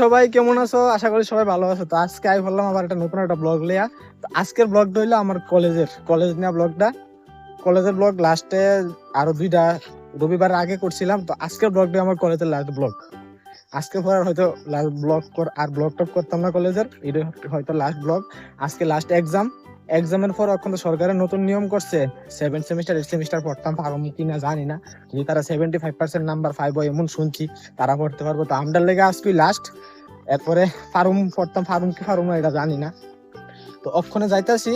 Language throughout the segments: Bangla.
সবাই কেমন আছো? আশা করি সবাই ভালো আছো। তো আজকে আমি বললাম আবার একটা নতুন একটা ব্লগ লিয়া। তো আজকের ব্লগটা হইলো আমার কলেজ নিয়ে ব্লগটা। কলেজের ব্লগ লাস্টে আরো দুইটা রবিবার আগে করছিলাম। তো আজকের ব্লগটা আমার কলেজের লাস্ট ব্লগ। আজকে পর হয়তো লাস্ট আর ব্লগ টক করতাম না কলেজের, এটা হয়তো লাস্ট ব্লগ। আজকে লাস্ট এক্সামের পর এখন তো সরকারের নতুন নিয়ম করছে, 7 সেমিস্টার 8 সেমিস্টার পড়তাম পারবো কিনা জানি না। যদি তারা 75% নাম্বার পাইবো এমন শুনছি, তারা পড়তে পারবো। তো আমরার লেগে আজকে লাস্ট, এরপরে ফার্ম কি ফার্ম না এটা জানি না। তো যাইতাছি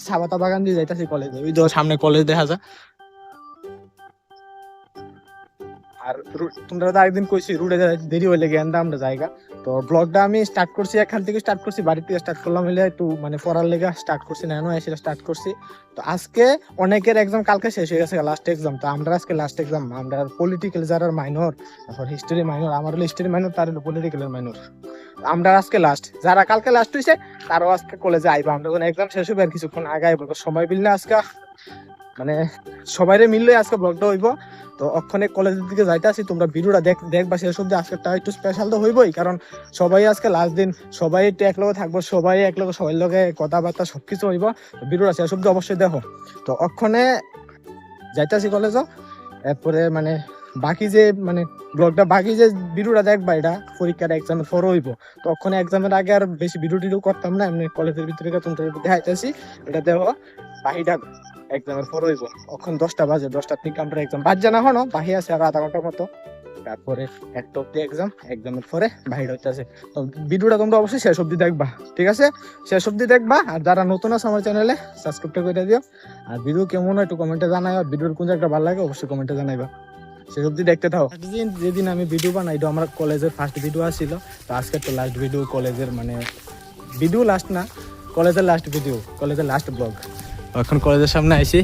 সাবাতা বাগান দিয়ে যাইতাছি কলেজে। ওই তো সামনে কলেজ দেখা যায়। আর তোমরা তো একদিন কইছি রুটে দেরি হইলে গেন্দা আমরা জায়গা। তো ব্লগটা আমি স্টার্ট করছি এখান থেকে, স্টার্ট করছি বাড়ি থেকে স্টার্ট করলাম, হইলে একটু মানে পড়ার লেগে স্টার্ট করছি না এসে স্টার্ট করছি। তো আজকে অনেকের এক্সাম কালকে শেষ হয়ে গেছে, লাস্ট এক্সাম। তো আমরা আজকে লাস্ট এক্সাম, আমরা পলিটিক্যাল যারা মাইনর, তারপর হিস্ট্রি মাইনর, আমার হলো হিস্ট্রি মাইনর, তার হলো পলিটিক্যালের মাইনর। আমরা আজকে লাস্ট, যারা কালকে লাস্ট হয়েছে তারাও আজকে কলেজে আইবা। আমরা যখন এক্সাম শেষ হবে আর কিছুক্ষণ আগে আইব, সময় মিললে আজকে মানে সবাইরে মিললে আজকে ব্লগটা হইব। তো অক্ষণে কলেজের দিকে যাইতে আসি, তোমরা ভিডিওটা দেখবা শেষ অব্দি। আজকেটা একটু স্পেশাল তো হইবই, কারণ সবাই আজকে লাস্ট দিন, সবাই একটু একলগে থাকবো, সবাই একলগে সবাই লগে কথাবার্তা সবকিছু হইব। ভিডিওটা শেষ অব্দি অবশ্যই দেখো। তো অক্ষণে যাইতে আসি কলেজও, এরপরে মানে বাকি যে মানে ব্লগটা বাকি যে ভিডিওটা দেখবা, এটা পরীক্ষার এক্সামের পর হইব। তো ওখানে এক্সামের আগে আর বেশি ভিডিও টিডিও করতাম না, এমনি কলেজের ভিতরে তোমরা দেখাইতেছি, এটা দেখো। বাকিটা এক্সামের পর হইব। এখন 10টা বাজে, 10টার থেকে আমরা এক্সাম বাদ জানা হনো, বাহি আছে আর আধা ঘন্টার মতো। তারপরে একটা অব্দি এক্সামের পরে বাহির হইতেছে। তো ভিডিওটা তোমরা অবশ্যই শেষ অব্দি দেখবা, ঠিক আছে? শেষ অব্দি দেখবা। আর যারা নতুন আছে আমার চ্যানেলে, সাবস্ক্রাইবটা করে দিও। আর ভিডিও কেমন হয় একটু কমেন্টে জানাইবা, ভিডিওর কোন জায়গাটা ভালো লাগে অবশ্যই কমেন্টে জানাইবা। শেষ অব্দি দেখতে থাও। যেদিন আমি ভিডিও বানাই, এটা আমার কলেজের ফার্স্ট ভিডিও আসছিল। তো আজকে তো লাস্ট ভিডিও কলেজের, মানে ভিডিও লাস্ট না, কলেজের লাস্ট ভিডিও, কলেজের লাস্ট ব্লগ। এখন কলেজের সামনে আইছি,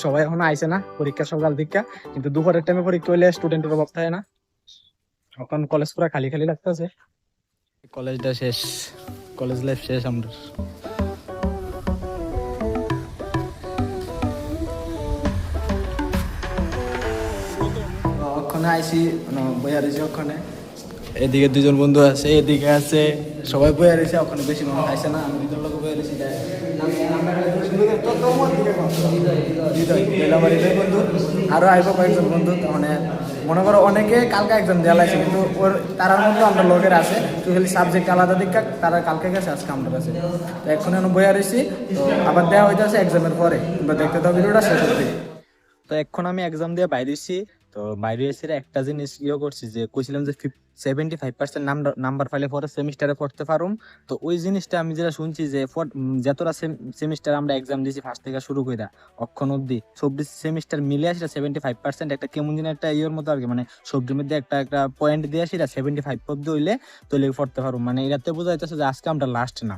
সবাই এখনো আইসে না, পরীক্ষা সকাল দিকা। কিন্তু দুপুরের টাইমে পরীক্ষা হইলে স্টুডেন্টের অভাব থাকে না। এখন কলেজ পুরা খালি খালি লাগতেছে। কলেজটা শেষ, কলেজ লাইফ শেষ আমাদের। ওখানে আইসি বইয়া রয়েছে, ওখানে এদিকে দুজন বন্ধু আছে, এদিকে আছে, সবাই বইয়া রয়েছে। ওখানে বেশি মানুষ আইসে না, আমি দুজন লোক বইয়া রয়েছি। বন্ধু আরো আইব কয়েকজন বন্ধু। মানে মনে করো অনেকে কালকে একজন দেওয়া লাগছে, কিন্তু ওর তারার মধ্যে আমরা লোকের আছে, তো খালি সাবজেক্ট আলাদা দিক, তারা কালকে গেছে, আজকে আমরা কাছে। তো এখন বইয়া রয়েছি, তো আবার দেওয়া হইতেছে এক্সামের পরে। তোমরা দেখতে দাও ভিডিওটা শেষ অবধি। তো এখন আমি এক্সাম দিয়ে বাইরে এসেছি। তো বাইরে এসে একটা জিনিস করছি, যে কইছিলাম যে 75% নাম্বার পাইলে পরে সেমিস্টারে পড়তে পারুম। তো ওই জিনিসটা আমি যেটা শুনছি, যে যতটা সেমিস্টার আমরা এক্সাম দিয়েছি ফার্স্ট থেকে শুরু করে অক্ষণ অব্দি 24 সেমিস্টার মিলে আসে 75%, একটা কেমন যেন একটা ইয়ের মতো আর কি, মানে সবজির মধ্যে একটা একটা পয়েন্ট দিয়ে আসি, 75 অব্দি হইলে তৈরি পড়তে পারুম। মানে এটাতে বোঝা যাইতেছে যে আজকে আমরা লাস্ট না,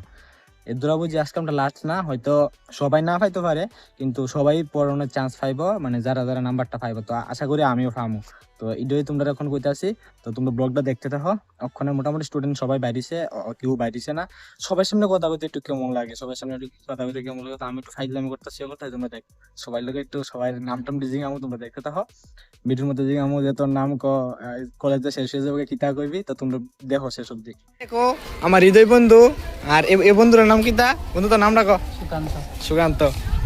এর দ্বারা বুঝি আজকে আমরা লাস্ট না। হয়তো সবাই না পাইতে পারে, কিন্তু সবাই পড়ানোর চান্স পাইবো, মানে যারা যারা নাম্বারটা পাইবো। তো আশা করি আমিও পাবো। তো এটাই তোমরা এখন কইতে আসি। তো তোমরা ব্লগটা দেখতে থাকো। ওখানে মোটামুটি স্টুডেন্ট সবাই বাইরেছে, কেউ বাইরেছে না। সবার সামনে কথা বলতে একটু কেমন লাগে, সবার সামনে একটু কথা বলতে কেমন লাগে। তো আমি একটু ফাইজলামি করতেছি, কোথায় তোমরা দেখ সবাই লোক একটু সবাই নাম টাম ডিজিং আমো, তোমরা দেখতে থাকো। ভিডিওর মধ্যে জিং আমো যে তোর নাম কলেজে শেষ হয়ে যাবে কিতা কইবি। তো তোমরা দেখো শেষ অব্দি। দেখো আমার হৃদয় বন্ধু, আর এ বন্ধুর নাম কিতা? বন্ধু তোর নাম রাখো। সুকান্ত।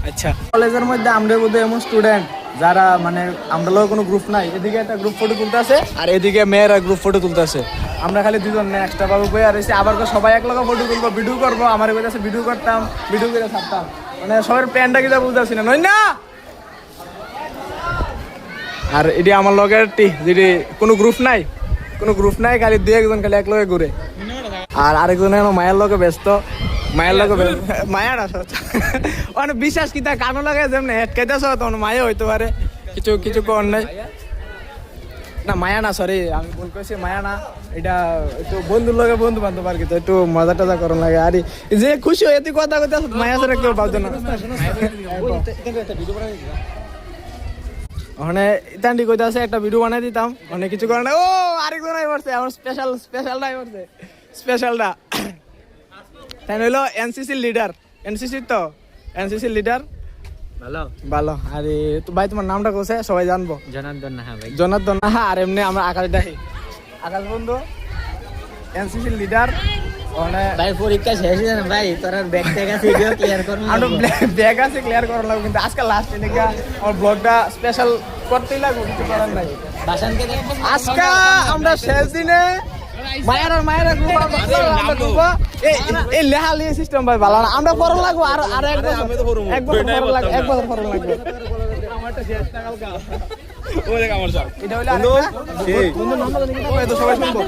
আচ্ছা, কলেজের মধ্যে আমরা বোধহয় এমন স্টুডেন্ট যারা মানে আমরা লোক কোনো গ্রুপ নাই। এদিকে একটা গ্রুপ ফটো তুলতেছে, আর এদিকে মেয়েরা গ্রুপ ফটো তুলতেছে। আমরা খালি দুজন না, এক্সট্রা ভাবে বই আর এসে আবার সবাই এক লগে ফটো তুলবো, ভিডিও করবো। আমার কাছে ভিডিও করতাম, ভিডিও করে ছাড়তাম। মানে সবার প্ল্যানটা কিতা বুঝতেছি না, নই না। আর এটি আমার লগের যেটি কোনো গ্রুপ নাই, খালি দুই একজন খালি এক লগে ঘুরে। আর আরেকজন মায়ের লগে ব্যস্ত, মায়ের লগে মায়া না মানে বিশ্বাস কিতা কানো লাগে যেমন হেটকাইতেছ, তখন মায়া হইতে পারে, কিছু কর নাই না। মায়া না, সরি আমি ভুল করছি, মায়া না। এটা একটু বন্ধুর লগে বন্ধু বান্ধব আর কি, তো একটু মজা টজা করার লাগে। আর যে খুশি হয়ে তুই কথা কইতে মায়া ছাড়া কেউ পাবো না। ওখানে ইতান্ডি কইতে আছে একটা ভিডিও বানাই দিতাম, অনেক কিছু করে না। ও আরেকজন আই পড়ছে, আমার স্পেশালটা আই পড়ছে, স্পেশালটা তাই হইলো এনসিসির লিডার। এনসিসির লিডার ভালো। আরে তো ভাই তোমার নামটা কোসে সবাই জানবো? জনার্দন নাহা ভাই। জনার্দন নাহা। আর এমনি আমরা আকাশ বন্ধু। এনসিসি লিডার মানে ভাই পরীক্ষা শেষ হয়ে যাবে ভাই, তোর আর ব্যাগ ট্যাগ আছে এগুলো ক্লিয়ার করুন। আর ব্যাগ আছে ক্লিয়ার করার লাগবে, কিন্তু আজকে লাস্ট এদিকে আমার ব্লগটা স্পেশাল করতেই লাগবে, কিছু করার নাই। বাসানকে আজকে আমরা শেষ দিনে মায়েরা গ্রুপ আমরা গ্রুপ এই লেহালি সিস্টেম ভাই ভালো না, আমরা পড়া লাগবো আর এক বছর পড়া লাগবে, এক বছর পড়া লাগবে। এটা হলো আরেকটা সবাই শুনবো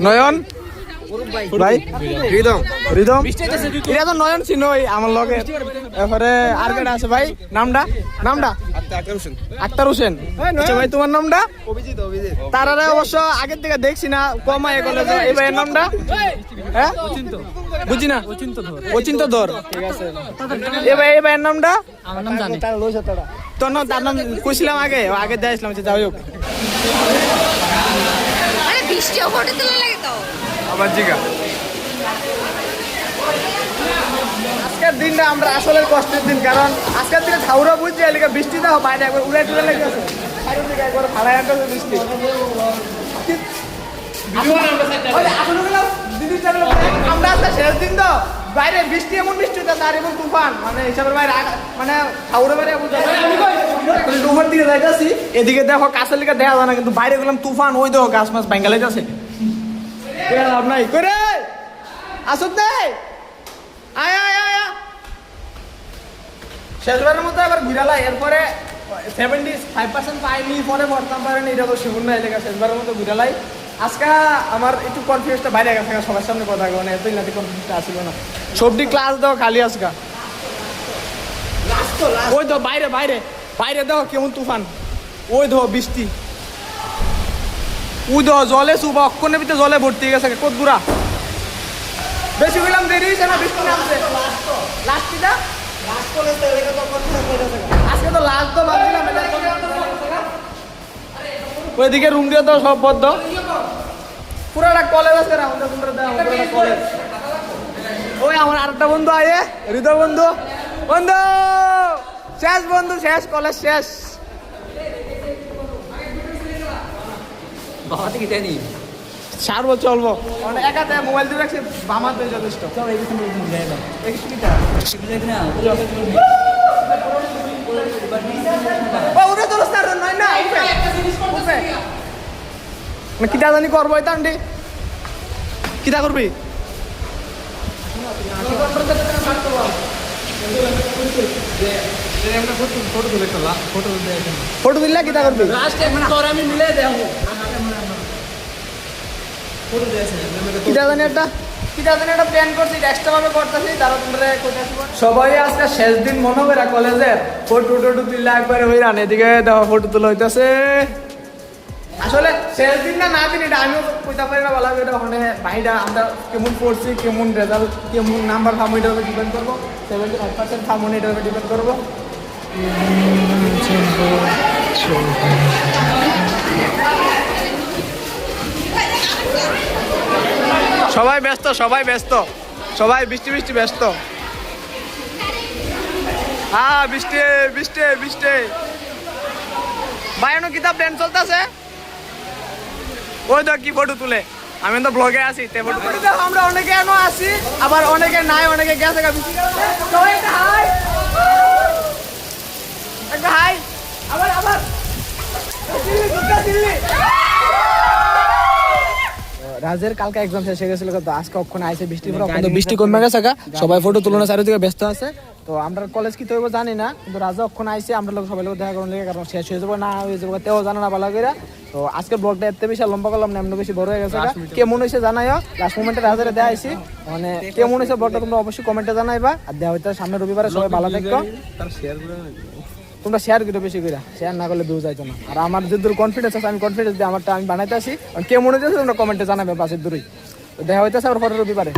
নয়ন ভাই রিদম এটা তো নয়ন ছিল আমার লগে। এরপরে আর কেটা আছে ভাই, নামটা আক্তার হোসেন। আচ্ছা ভাই তোমার নামটা? তারা অবশ্য আগের থেকে দেখছি না কম আয় কলেজে। এই ভাইয়ের নামটা? হ্যাঁ বুঝি না, অচিন্ত ধর। ঠিক আছে এই ভাইয়ের নামটা? আমার নাম জানে তোর নাম? তার নাম কইছিলাম আগে দিয়েছিলাম। যাই হোক আবার জিগা আজকের দিনটা আমরা আসলে কষ্টের দিন, কারণ আজকের দিনে ঠাউরা বুঝছি এলাকা বৃষ্টিতে বাইরে একবার উড়াই টুড়ে লেগে আছে, একবার ভাড়া আনতে বৃষ্টি। আমরা আজকে শেষ দিন তো বাইরে বৃষ্টি, এমন বৃষ্টি হচ্ছে আর এমন তুফান, মানে হিসাবের বাইরে মানে ঠাউরে বাইরে ডুবার দিকে যাইতেছি, এদিকে দেখো কাছের লিখে দেখা যায় না, কিন্তু বাইরে গেলাম তুফান, ওই দেখো গাছ মাছ ভাঙ্গা লেগেছে। লাভ নাই করে আসুন দেই আয় আয় আয় শেষবারের মতো আবার ঘুরালাই। এরপরে 75% পাইনি, পরে ভরতাম পারেন, এটা তো শিবুর না এলাকা। শেষবারের মতো ঘুরালাই। আজকে আমার একটু কনফিউজটা বাইরে গেছে, সবার সামনে কথা মানে এতই নাকি কনফিউজটা আসছিল না। সবটি ক্লাস দাও খালি আজকে। ওই তো বাইরে বাইরে বাইরে দেখো কেমন তুফান, ওই ধো বৃষ্টি, ওই ধো জলে সুবা অক্ষণের ভিতরে জলে ভর্তি গেছে। কত দূরা বেশি গেলাম, দেরি হয়েছে না বৃষ্টি নামছে। আজকে তো লাস্ট তো ভাবছিলাম ওইদিকে রুম দিয়ে তো সব বদ্ধ, পুরাটা কলেজ আছে কলেজ। ওই আমার আরেকটা বন্ধু আয়ে হৃদয় বন্ধু শেষ কলেজ শেষ। সারবো চলবো একাতে মোবাইল দিয়ে রাখছি, বামার তো যথেষ্ট। কিতা জানি করবো তান্ডি, কিতা করবি? ফটো দিলে কিতা করবি? সবাই আজকে শেষ দিন মনে করে কলেজের ফটো তুললে একবারে হয়ে রান, এদিকে দেখো ফটো তোলা হইতেছে। আসলে শেষ দিন না দিন এটা আমিও কইতে পারি না, বলা এটা ওখানে ভাইটা আমরা কেমন পড়ছি, কেমন রেজাল্ট, কেমন নাম্বার ফার্ম, এটার উপর ডিপেন্ড করবো। 75% ফার্ম এটার উপর ডিপেন্ড করবো। সবাই ব্যস্ত, সবাই বৃষ্টি ব্যস্ত। হ্যাঁ বৃষ্টি বাইরে কিতাব প্ল্যান চলতেছে। ওই তো কি ফটো তুলে, আমি তো ব্লগে আছি, আমরা অনেকে এখনো আছি, আবার অনেকে নাই, অনেকে গেছে। হাই আবার রাজের কালকে এক্সাম শেষ হয়ে গেছিল, তো আজকে অক্ষণ আইসে বৃষ্টি কমে গেছে, সবাই ফটো তুলনা চারিদিকে ব্যস্ত আছে। তো আমরা কলেজ কি তৈব জানি না, কিন্তু রাজা অক্ষণ আইসে, আমরা লোক সবাই লোক দেখা করার লেগে, কারণ শেষ হয়ে যাবো না হয়ে যাবো তেও জানা না ভালো করে। তো আজকের ব্লগটা এত বেশি লম্বা করলাম না, এমন বেশি বড় হয়ে গেছে। কেমন হয়েছে জানাইও, লাস্ট মোমেন্টে রাজারে দেওয়া আইসি, মানে কেমন হয়েছে ব্লগটা তোমরা অবশ্যই কমেন্টে জানাইবা। আর দেওয়া হইতে সামনে রবিবারে, সবাই ভালো থাকতো। তোমরা শেয়ার করো বেশি করে, শেয়ার না করলে ভিউ যাইতো না। আর আমার যে দূর কনফিডেন্স আছে, আমি কনফিডেন্স দিয়ে আমারটা আমি বানাইতে আসি, কেমন হয়েছে তোমরা কমেন্টে জানাবে। বাসের দূরই দেখা হইতেছে আবার পরের রবিবারে।